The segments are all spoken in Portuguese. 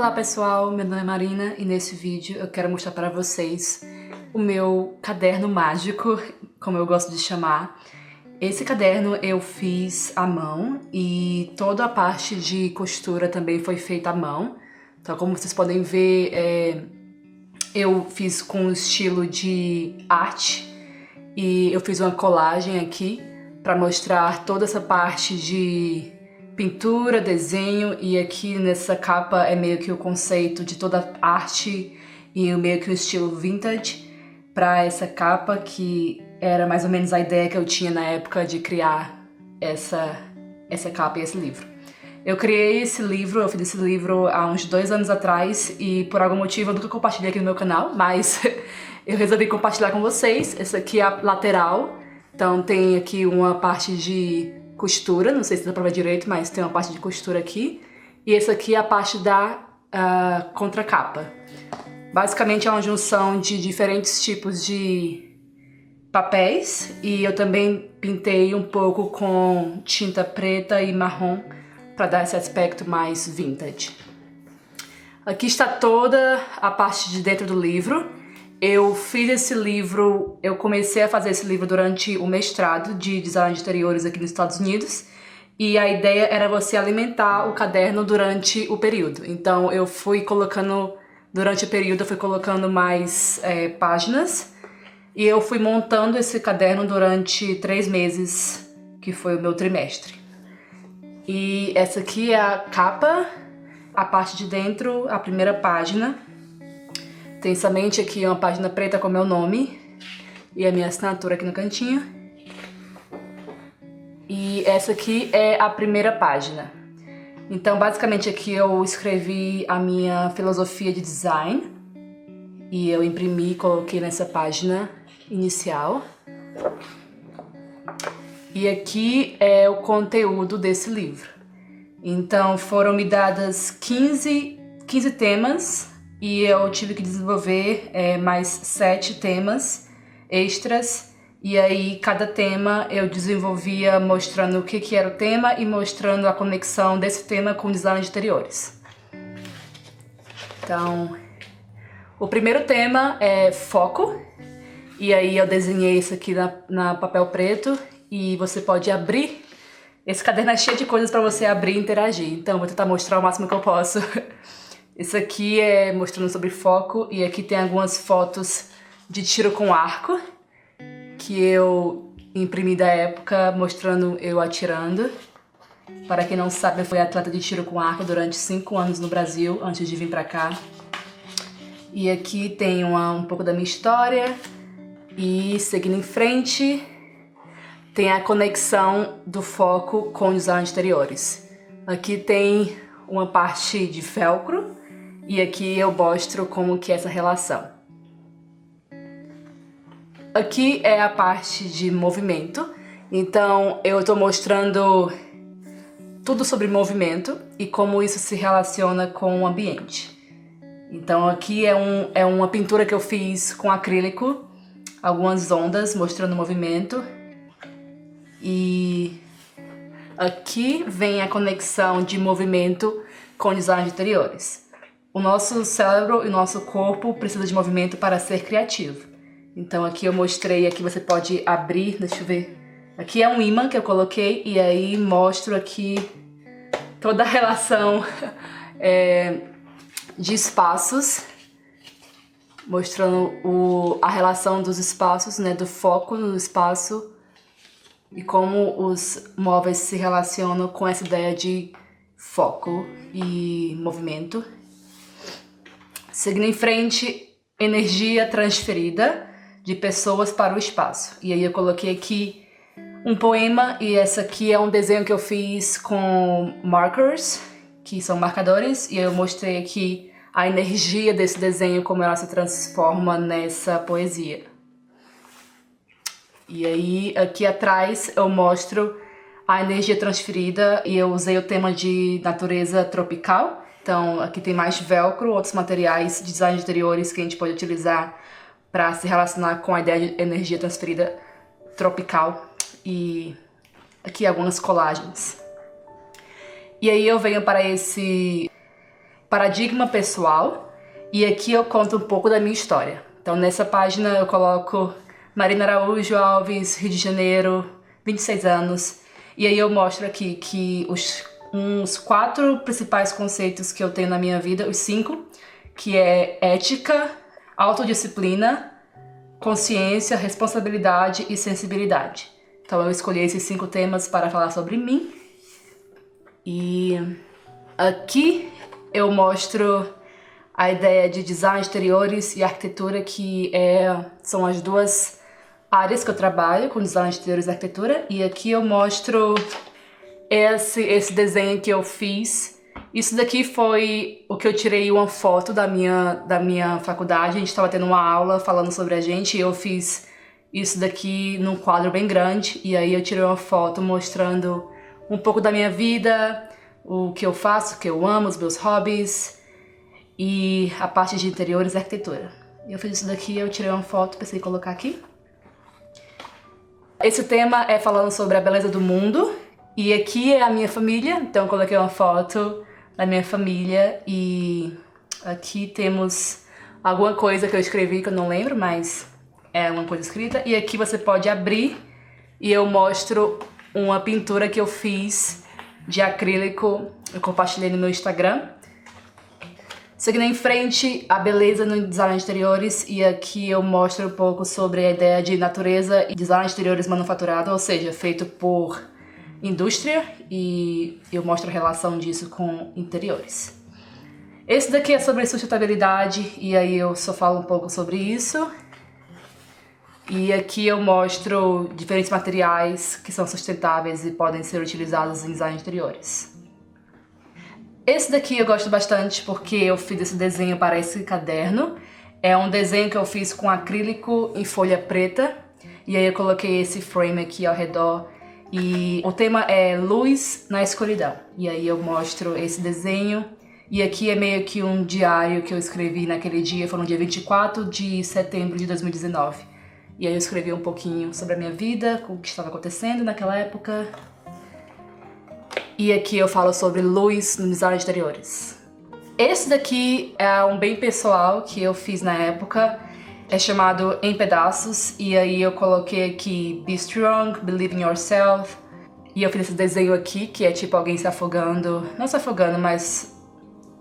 Olá pessoal, meu nome é Marina e nesse vídeo eu quero mostrar para vocês o meu caderno mágico, como eu gosto de chamar. Esse caderno eu fiz à mão e toda a parte de costura também foi feita à mão. Então, como vocês podem ver, eu fiz com um estilo de arte e eu fiz uma colagem aqui para mostrar toda essa parte de pintura, desenho, e aqui nessa capa é meio que o conceito de toda a arte e meio que o estilo vintage para essa capa, que era mais ou menos a ideia que eu tinha na época de criar essa capa e esse livro. Eu criei esse livro, eu fiz esse livro há uns 2 anos atrás e por algum motivo eu nunca compartilhei aqui no meu canal, mas eu resolvi compartilhar com vocês. Essa aqui é a lateral, então tem aqui uma parte de costura, não sei se dá pra ver direito, mas tem uma parte de costura aqui. E essa aqui é a parte da contracapa. Basicamente é uma junção de diferentes tipos de papéis e eu também pintei um pouco com tinta preta e marrom para dar esse aspecto mais vintage. Aqui está toda a parte de dentro do livro. Eu fiz esse livro, eu comecei a fazer esse livro durante o mestrado de design de interiores aqui nos Estados Unidos, e a ideia era você alimentar o caderno durante o período. Então eu fui colocando, durante o período eu fui colocando mais páginas, e eu fui montando esse caderno durante 3 meses, que foi o meu trimestre. E essa aqui é a capa, a parte de dentro, a primeira página. Tem somente aqui uma página preta com meu nome e a minha assinatura aqui no cantinho. E essa aqui é a primeira página. Então, basicamente aqui eu escrevi a minha filosofia de design e eu imprimi e coloquei nessa página inicial. E aqui é o conteúdo desse livro. Então, foram me dadas 15 temas. E eu tive que desenvolver mais 7 temas extras. E aí, cada tema eu desenvolvia mostrando o que era o tema e mostrando a conexão desse tema com o design de interiores. Então, o primeiro tema é foco. E aí eu desenhei isso aqui na papel preto. E você pode abrir. Esse caderno é cheio de coisas para você abrir e interagir. Então, eu vou tentar mostrar o máximo que eu posso. Esse aqui é mostrando sobre foco e aqui tem algumas fotos de tiro com arco que eu imprimi da época mostrando eu atirando. Para quem não sabe, eu fui atleta de tiro com arco durante 5 anos no Brasil antes de vir pra cá. E aqui tem um pouco da minha história e seguindo em frente tem a conexão do foco com o design de interiores. Aqui tem uma parte de velcro. E aqui eu mostro como que é essa relação. Aqui é a parte de movimento. Então eu estou mostrando tudo sobre movimento e como isso se relaciona com o ambiente. Então aqui é uma pintura que eu fiz com acrílico, algumas ondas mostrando o movimento. E aqui vem a conexão de movimento com design de interiores. O nosso cérebro e o nosso corpo precisam de movimento para ser criativo. Então aqui eu mostrei, aqui você pode abrir, deixa eu ver. Aqui é um imã que eu coloquei e aí mostro aqui toda a relação de espaços. Mostrando a relação dos espaços, né, do foco no espaço e como os móveis se relacionam com essa ideia de foco e movimento. Seguindo em frente, energia transferida de pessoas para o espaço. E aí eu coloquei aqui um poema e essa aqui é um desenho que eu fiz com markers, que são marcadores, e eu mostrei aqui a energia desse desenho, como ela se transforma nessa poesia. E aí aqui atrás eu mostro a energia transferida e eu usei o tema de natureza tropical. Então, aqui tem mais velcro, outros materiais de design de interiores que a gente pode utilizar para se relacionar com a ideia de energia transferida tropical. E aqui algumas colagens. E aí eu venho para esse paradigma pessoal, e aqui eu conto um pouco da minha história. Então nessa página eu coloco Marina Araújo Alves, Rio de Janeiro, 26 anos, e aí eu mostro aqui que uns 4 principais conceitos que eu tenho na minha vida, os 5, que é ética, autodisciplina, consciência, responsabilidade e sensibilidade. Então eu escolhi esses 5 temas para falar sobre mim. E aqui eu mostro a ideia de design de interiores e arquitetura, que são as 2 áreas que eu trabalho, com design de interiores e arquitetura. E aqui eu mostro esse desenho que eu fiz. Isso daqui foi o que eu tirei uma foto da minha faculdade. A gente estava tendo uma aula falando sobre a gente e eu fiz isso daqui num quadro bem grande. E aí eu tirei uma foto mostrando um pouco da minha vida, o que eu faço, o que eu amo, os meus hobbies e a parte de interiores e arquitetura. Eu fiz isso daqui, eu tirei uma foto, pensei em colocar aqui. Esse tema é falando sobre a beleza do mundo. E aqui é a minha família, então eu coloquei uma foto da minha família e aqui temos alguma coisa que eu escrevi que eu não lembro, mas é uma coisa escrita. E aqui você pode abrir e eu mostro uma pintura que eu fiz de acrílico, eu compartilhei no meu Instagram. Seguindo em frente, a beleza no design de interiores, e aqui eu mostro um pouco sobre a ideia de natureza e design de interiores manufaturado, ou seja, feito por indústria, e eu mostro a relação disso com interiores. Esse daqui é sobre sustentabilidade, e aí eu só falo um pouco sobre isso. E aqui eu mostro diferentes materiais que são sustentáveis e podem ser utilizados em design de interiores. Esse daqui eu gosto bastante porque eu fiz esse desenho para esse caderno. É um desenho que eu fiz com acrílico em folha preta, e aí eu coloquei esse frame aqui ao redor. E o tema é luz na escuridão. E aí eu mostro esse desenho. E aqui é meio que um diário que eu escrevi naquele dia, foi no dia 24 de setembro de 2019. E aí eu escrevi um pouquinho sobre a minha vida, o que estava acontecendo naquela época. E aqui eu falo sobre luz no design de interiores. Esse daqui é um bem pessoal que eu fiz na época. É chamado Em Pedaços, e aí eu coloquei aqui Be Strong, Believe in Yourself. E eu fiz esse desenho aqui, que é tipo alguém se afogando, não se afogando, mas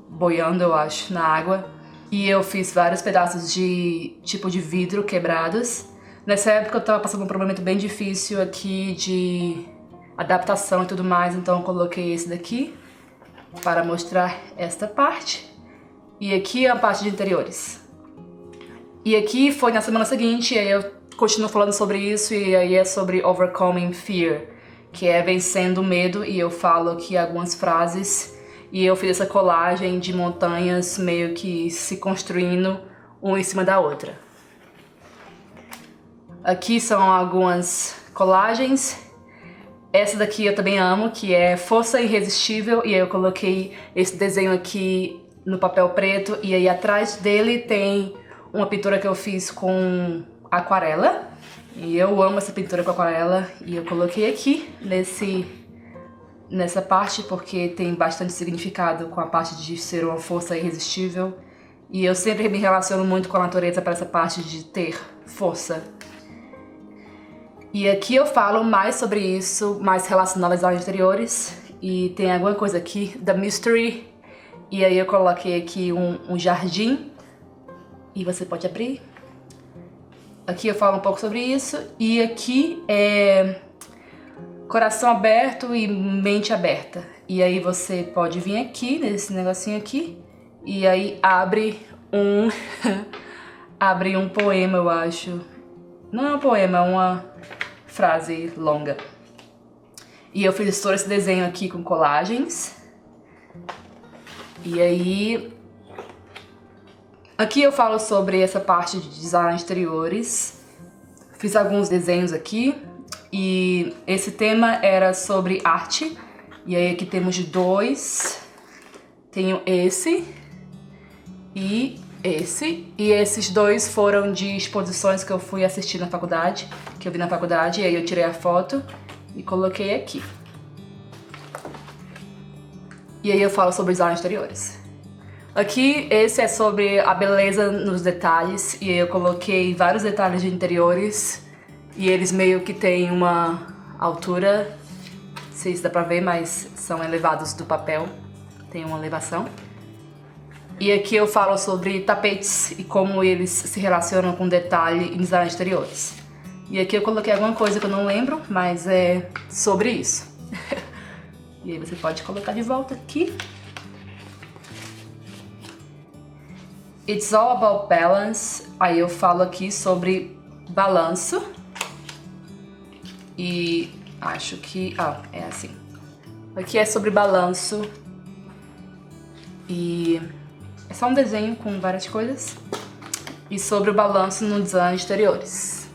boiando, eu acho, na água. E eu fiz vários pedaços de tipo de vidro quebrados. Nessa época eu tava passando por um momento bem difícil aqui de adaptação e tudo mais, então eu coloquei esse daqui para mostrar esta parte. E aqui é a parte de interiores. E aqui foi na semana seguinte, e aí eu continuo falando sobre isso, e aí é sobre overcoming fear, que é vencendo o medo, e eu falo aqui algumas frases, e eu fiz essa colagem de montanhas meio que se construindo uma em cima da outra. Aqui são algumas colagens. Essa daqui eu também amo, que é Força Irresistível, e aí eu coloquei esse desenho aqui no papel preto, e aí atrás dele tem uma pintura que eu fiz com aquarela, e eu amo essa pintura com aquarela, e eu coloquei aqui nessa parte porque tem bastante significado com a parte de ser uma força irresistível, e eu sempre me relaciono muito com a natureza para essa parte de ter força. E aqui eu falo mais sobre isso, mais relacionado às áreas interiores, e tem alguma coisa aqui da Mystery, e aí eu coloquei aqui um jardim. E você pode abrir. Aqui eu falo um pouco sobre isso. E aqui é coração aberto e mente aberta. E aí você pode vir aqui, nesse negocinho aqui. E aí abre abre um poema, eu acho. Não é um poema, é uma frase longa. E eu fiz todo esse desenho aqui com colagens. E aí aqui eu falo sobre essa parte de design de interiores. Fiz alguns desenhos aqui e esse tema era sobre arte. E aí aqui temos 2. Tenho esse e esse. E esses 2 foram de exposições que eu fui assistir na faculdade, que eu vi na faculdade, e aí eu tirei a foto e coloquei aqui. E aí eu falo sobre design de interiores. Aqui, esse é sobre a beleza nos detalhes, e eu coloquei vários detalhes de interiores, e eles meio que têm uma altura, não sei se dá pra ver, mas são elevados do papel, tem uma elevação. E aqui eu falo sobre tapetes e como eles se relacionam com detalhe em design de interiores. E aqui eu coloquei alguma coisa que eu não lembro, mas é sobre isso. E aí você pode colocar de volta aqui. It's all about balance. Aí eu falo aqui sobre balanço. E acho que... é assim. Aqui é sobre balanço. E é só um desenho com várias coisas. E sobre o balanço no design de exteriores.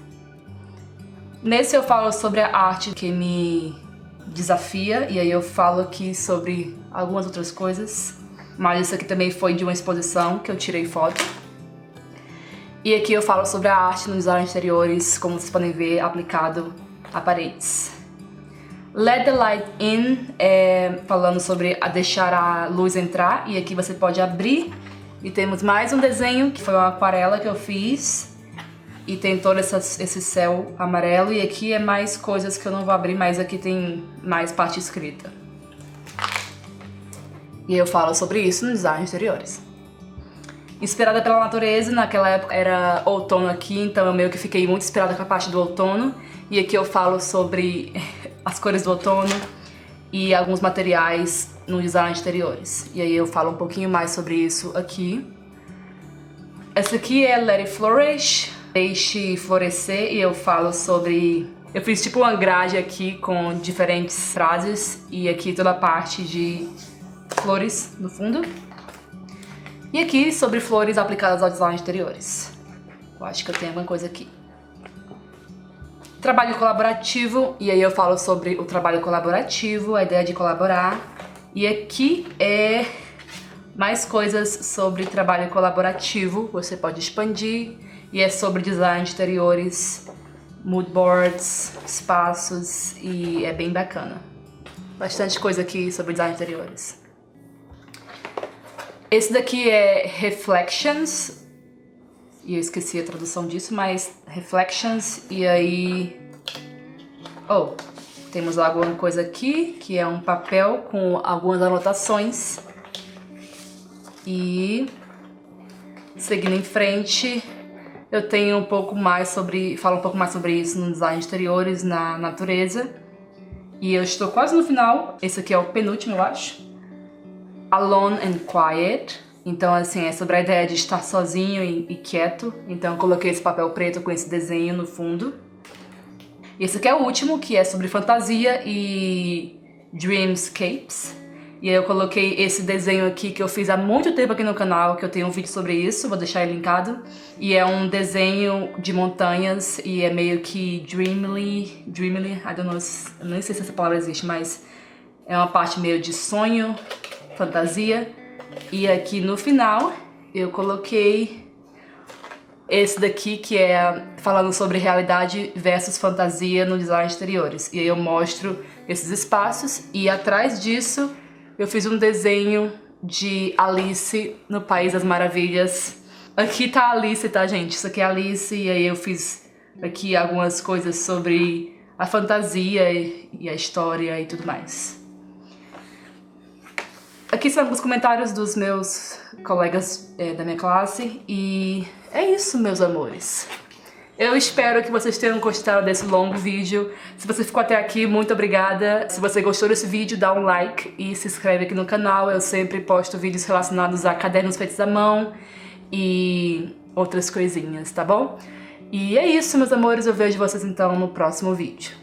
Nesse eu falo sobre a arte que me desafia. E aí eu falo aqui sobre algumas outras coisas. Mas isso aqui também foi de uma exposição que eu tirei foto. E aqui eu falo sobre a arte no design de exteriores, como vocês podem ver, aplicado a paredes. Let the light in é falando sobre deixar a luz entrar. E aqui você pode abrir. E temos mais um desenho, que foi uma aquarela que eu fiz. E tem todo esse céu amarelo. E aqui é mais coisas que eu não vou abrir, mas aqui tem mais parte escrita. E eu falo sobre isso no design de exteriores. Inspirada pela natureza, naquela época era outono aqui, então eu meio que fiquei muito inspirada com a parte do outono. E aqui eu falo sobre as cores do outono e alguns materiais no design de exteriores. E aí eu falo um pouquinho mais sobre isso aqui. Essa aqui é Let It Flourish, Deixe Florescer, e eu falo sobre... Eu fiz tipo uma grade aqui com diferentes frases e aqui toda a parte de flores no fundo. E aqui sobre flores aplicadas ao design de interiores. Eu acho que eu tenho alguma coisa aqui. Trabalho colaborativo, e aí eu falo sobre o trabalho colaborativo, a ideia de colaborar. E aqui é mais coisas sobre trabalho colaborativo, você pode expandir. E é sobre design de interiores, mood boards, espaços, e é bem bacana. Bastante coisa aqui sobre design de interiores. Esse daqui é Reflections, e eu esqueci a tradução disso, mas Reflections, e aí... temos alguma coisa aqui, que é um papel com algumas anotações. E seguindo em frente, eu tenho um pouco mais sobre... falo um pouco mais sobre isso no design de exteriores, na natureza. E eu estou quase no final, esse aqui é o penúltimo, eu acho. Alone and Quiet, então assim, é sobre a ideia de estar sozinho e quieto, então eu coloquei esse papel preto com esse desenho no fundo. E esse aqui é o último, que é sobre fantasia e dreamscapes, e aí eu coloquei esse desenho aqui que eu fiz há muito tempo aqui no canal, que eu tenho um vídeo sobre isso, vou deixar ele linkado, e é um desenho de montanhas, e é meio que dreamily, I don't know, eu nem sei se essa palavra existe, mas é uma parte meio de sonho, fantasia. E aqui no final eu coloquei esse daqui, que é falando sobre realidade versus fantasia no design de exteriores. E aí eu mostro esses espaços, e atrás disso eu fiz um desenho de Alice no País das Maravilhas. Aqui tá a Alice, tá, gente? Isso aqui é a Alice, e aí eu fiz aqui algumas coisas sobre a fantasia e a história e tudo mais. Aqui são alguns comentários dos meus colegas da minha classe, e é isso, meus amores. Eu espero que vocês tenham gostado desse longo vídeo. Se você ficou até aqui, muito obrigada. Se você gostou desse vídeo, dá um like e se inscreve aqui no canal. Eu sempre posto vídeos relacionados a cadernos feitos à mão e outras coisinhas, tá bom? E é isso, meus amores. Eu vejo vocês então no próximo vídeo.